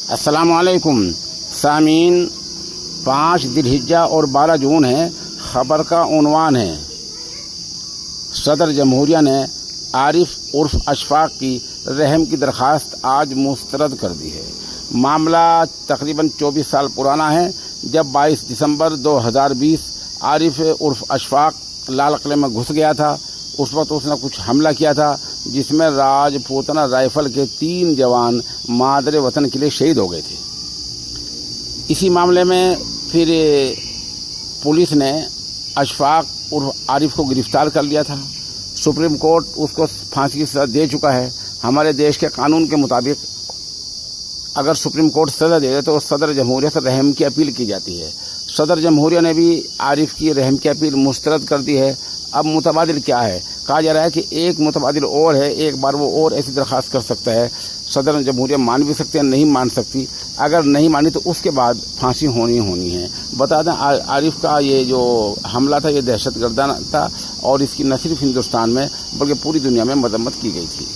अस्सलाम वालेकुम सामीन। 5 ज़िलहिज्जा और 12 जून है। ख़बर का उन्वान है, सदर जमहूरिया ने आरिफ उर्फ अशफाक की रहम की दरख्वास्त आज मुस्तरद कर दी है। मामला तकरीबन 24 साल पुराना है, जब 22 दिसंबर 2020 आरिफ उर्फ अशफाक लाल किले में घुस गया था। उस वक्त उसने कुछ हमला किया था जिसमें राजपूतना राइफल के 3 जवान मादरे वतन के लिए शहीद हो गए थे। इसी मामले में फिर पुलिस ने अशफाक उर्फ आरिफ को गिरफ्तार कर लिया था। सुप्रीम कोर्ट उसको फांसी की सज़ा दे चुका है। हमारे देश के कानून के मुताबिक अगर सुप्रीम कोर्ट सज़ा दे दे तो सदर जमहूरिया से रहम की अपील की जाती है। सदर जमहूरिया ने भी आरिफ की रहम की अपील मुस्तरद कर दी है। अब मुतबादिल क्या है? कहा जा रहा है कि एक मुतबादिल और है, एक बार वो और ऐसी दरख्वास्त कर सकता है। सदर जमहूरिया मान भी सकते हैं, नहीं मान सकती। अगर नहीं मानी तो उसके बाद फांसी होनी है। बता दें, आरिफ का ये जो हमला था ये दहशतगर्दाना था और इसकी न सिर्फ हिंदुस्तान में बल्कि पूरी दुनिया में मजम्मत की गई थी।